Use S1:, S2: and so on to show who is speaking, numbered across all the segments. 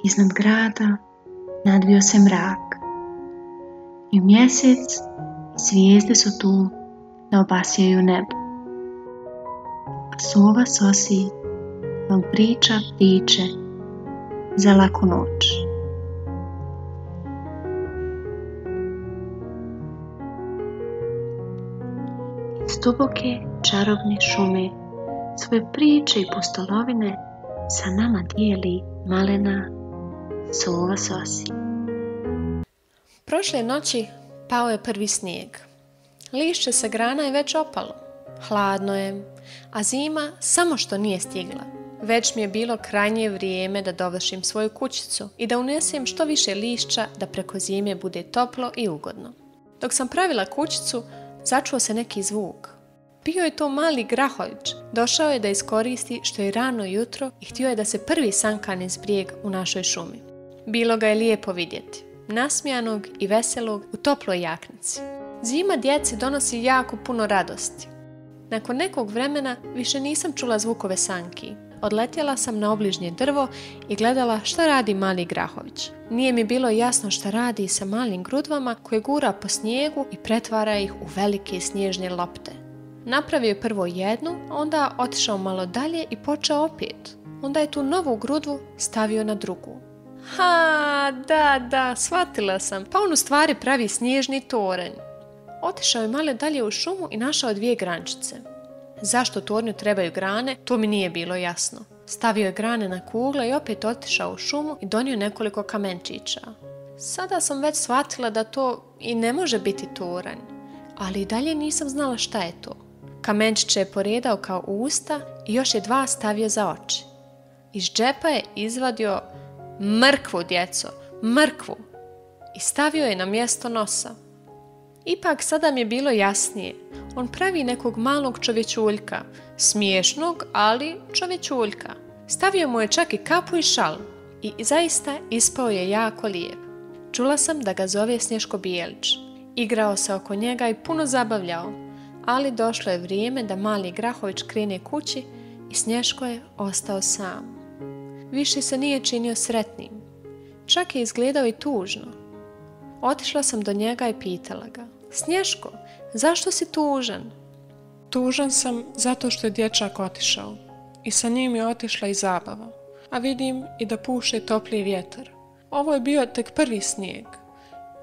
S1: iznad grada nadvio se mrak. I mjesec i zvijezde su tu da obasjaju nebo. A sova sosi vam priča priče za laku noć. Iz duboke čarobne šume svoje priče i pustolovine sa nama dijeli malena sova sosi.
S2: Prošle noći pao je prvi snijeg. Lišće sa grana je već opalo. Hladno je, a zima samo što nije stigla. Već mi je bilo krajnje vrijeme da dovršim svoju kućicu i da unesem što više lišća da preko zime bude toplo i ugodno. Dok sam pravila kućicu, začuo se neki zvuk. Bio je to mali grahović. Došao je da iskoristi što je rano jutro i htio je da se prvi sanka niz brijeg u našoj šumi. Bilo ga je lijepo vidjeti, nasmijanog i veselog u toploj jaknici. Zima djeci donosi jako puno radosti. Nakon nekog vremena više nisam čula zvukove sanki. Odletjela sam na obližnje drvo i gledala šta radi mali grahović. Nije mi bilo jasno šta radi sa malim grudvama koje gura po snijegu i pretvara ih u velike snježne lopte. Napravio je prvo jednu, onda otišao malo dalje i počeo opet. Onda je tu novu grudvu stavio na drugu. Ha, da, shvatila sam. Pa on u stvari pravi snježni toranj. Otišao je malo dalje u šumu i našao 2 grančice. Zašto tornju trebaju grane, to mi nije bilo jasno. Stavio je grane na kugle i opet otišao u šumu i donio nekoliko kamenčića. Sada sam već shvatila da to i ne može biti toranj, ali i dalje nisam znala šta je to. Kamenčiće je poredao kao usta i još je 2 stavio za oči. Iz džepa je izvadio mrkvu, djeco, mrkvu, i stavio je na mjesto nosa. Ipak sada mi je bilo jasnije. On pravi nekog malog čovječuljka, smiješnog, ali čovječuljka. Stavio mu je čak i kapu i šal i zaista ispao je jako lijep. Čula sam da ga zove Snješko Bijelić. Igrao se oko njega i puno zabavljao, ali došlo je vrijeme da mali Grahović krene kući i Snješko je ostao sam. Više se nije činio sretnim. Čak je izgledao i tužno. Otišla sam do njega i pitala ga: Snješko, zašto si tužan?
S3: Tužan sam zato što je dječak otišao i sa njim je otišla i zabava, a vidim i da puše topli vjetar. Ovo je bio tek prvi snijeg.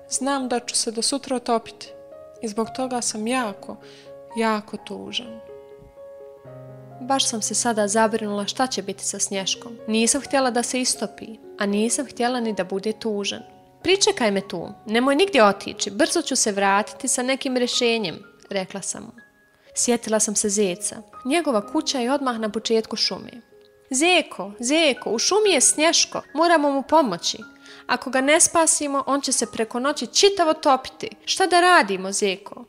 S3: Znam da ću se do sutra otopiti i zbog toga sam jako tužan.
S2: Baš sam se sada zabrinula šta će biti sa Snješkom. Nisam htjela da se istopi, a nisam htjela ni da bude tužan. Pričekaj me tu, nemoj nigdje otići, brzo ću se vratiti sa nekim rješenjem, rekla sam mu. Sjetila sam se zeca. Njegova kuća je odmah na početku šume. Zeko, u šumi je Snješko, moramo mu pomoći. Ako ga ne spasimo, on će se preko noći čitavo topiti. Šta da radimo, Zeko?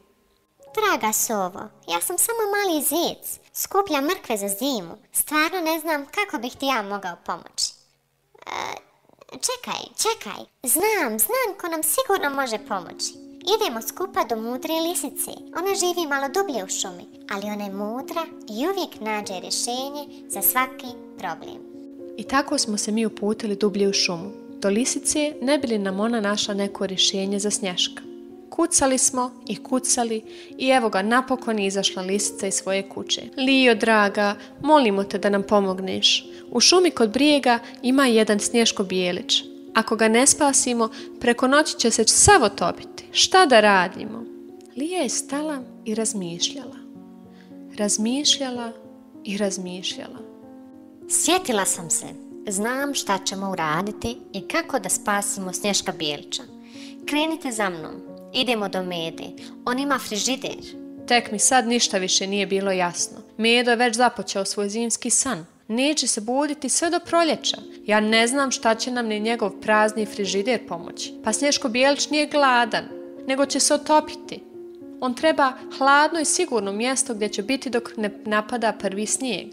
S4: Draga sovo, ja sam samo mali zec. Skupljam mrkve za zimu. Stvarno ne znam kako bih ti ja mogao pomoći. Čekaj. Znam ko nam sigurno može pomoći. Idemo skupa do mudre lisice. Ona živi malo dublje u šumi, ali ona je mudra i uvijek nađe rješenje za svaki problem.
S2: I tako smo se mi uputili dublje u šumu. Do lisice ne bi li nam ona našla neko rješenje za Snješka. Kucali smo i kucali i evo ga, napokon je izašla lisica iz svoje kuće. Lijo, draga, molimo te da nam pomogneš. U šumi kod brijega ima jedan Snješko Bijelić. Ako ga ne spasimo, preko noći će se sav otopiti. Šta da radimo? Lija je stala i razmišljala. Razmišljala.
S4: Sjetila sam se. Znam šta ćemo uraditi i kako da spasimo Snješka Bijelića. Krenite za mnom. Idemo do Mede. On ima frižider.
S2: Tek mi sad ništa više nije bilo jasno. Medo je već započeo svoj zimski san. Neće se buditi sve do proljeća. Ja ne znam šta će nam ni njegov prazni frižider pomoći. Pa Snješko Bijelić nije gladan, nego će se otopiti. On treba hladno i sigurno mjesto gdje će biti dok ne napada prvi snijeg.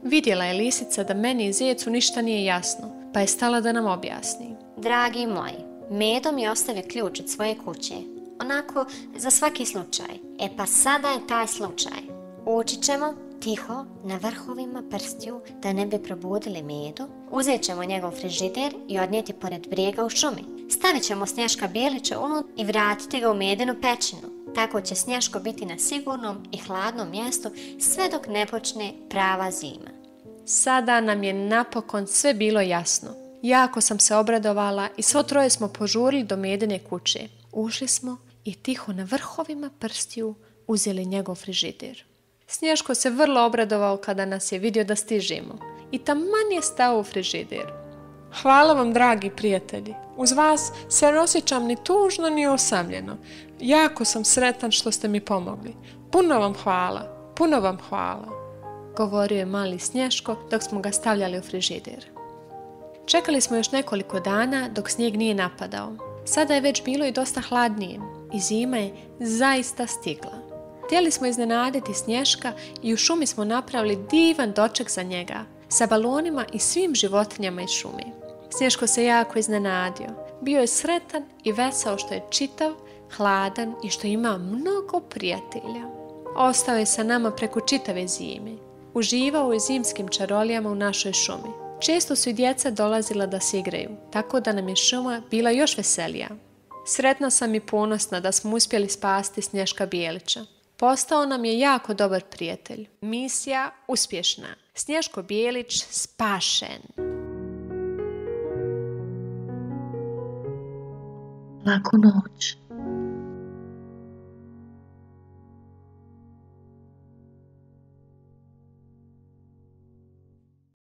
S2: Vidjela je lisica da meni i zecu ništa nije jasno, pa je stala da nam objasni.
S4: Dragi moji, Medo mi je ostavio ključ od svoje kuće. Onako, za svaki slučaj. Pa sada je taj slučaj. Ući ćemo, tiho na vrhovima prstiju da ne bi probudili Medu. Uzet ćemo njegov frižider i odnijeti pored brijega u šumi. Stavit ćemo Snješka Bijelića unut i vratiti ga u Medinu pećinu. Tako će Snješko biti na sigurnom i hladnom mjestu sve dok ne počne prava zima.
S2: Sada nam je napokon sve bilo jasno. Jako sam se obradovala i svo troje smo požurili do Medine kuće. Ušli smo i tiho na vrhovima prstiju uzeli njegov frižider. Snješko se vrlo obradovao kada nas je vidio da stižemo i taman je stao u frižider.
S3: Hvala vam, dragi prijatelji. Uz vas se ne osjećam ni tužno ni osamljeno. Jako sam sretan što ste mi pomogli. Puno vam hvala, puno vam hvala,
S2: govorio je mali Snješko dok smo ga stavljali u frižider. Čekali smo još nekoliko dana dok snijeg nije napadao. Sada je već bilo i dosta hladnije i zima je zaista stigla. Htjeli smo iznenaditi Snješka i u šumi smo napravili divan doček za njega, sa balonima i svim životinjama iz šumi. Snješko se jako iznenadio. Bio je sretan i veseo što je čitav, hladan i što ima mnogo prijatelja. Ostao je sa nama preko čitave zime. Uživao je zimskim čarolijama u našoj šumi. Često su i djeca dolazila da se igraju, tako da nam je šuma bila još veselija. Sretna sam i ponosna da smo uspjeli spasti Snješka Bijelića. Postao nam je jako dobar prijatelj. Misija uspješna. Snješko Bijelić spašen.
S1: Laku noć.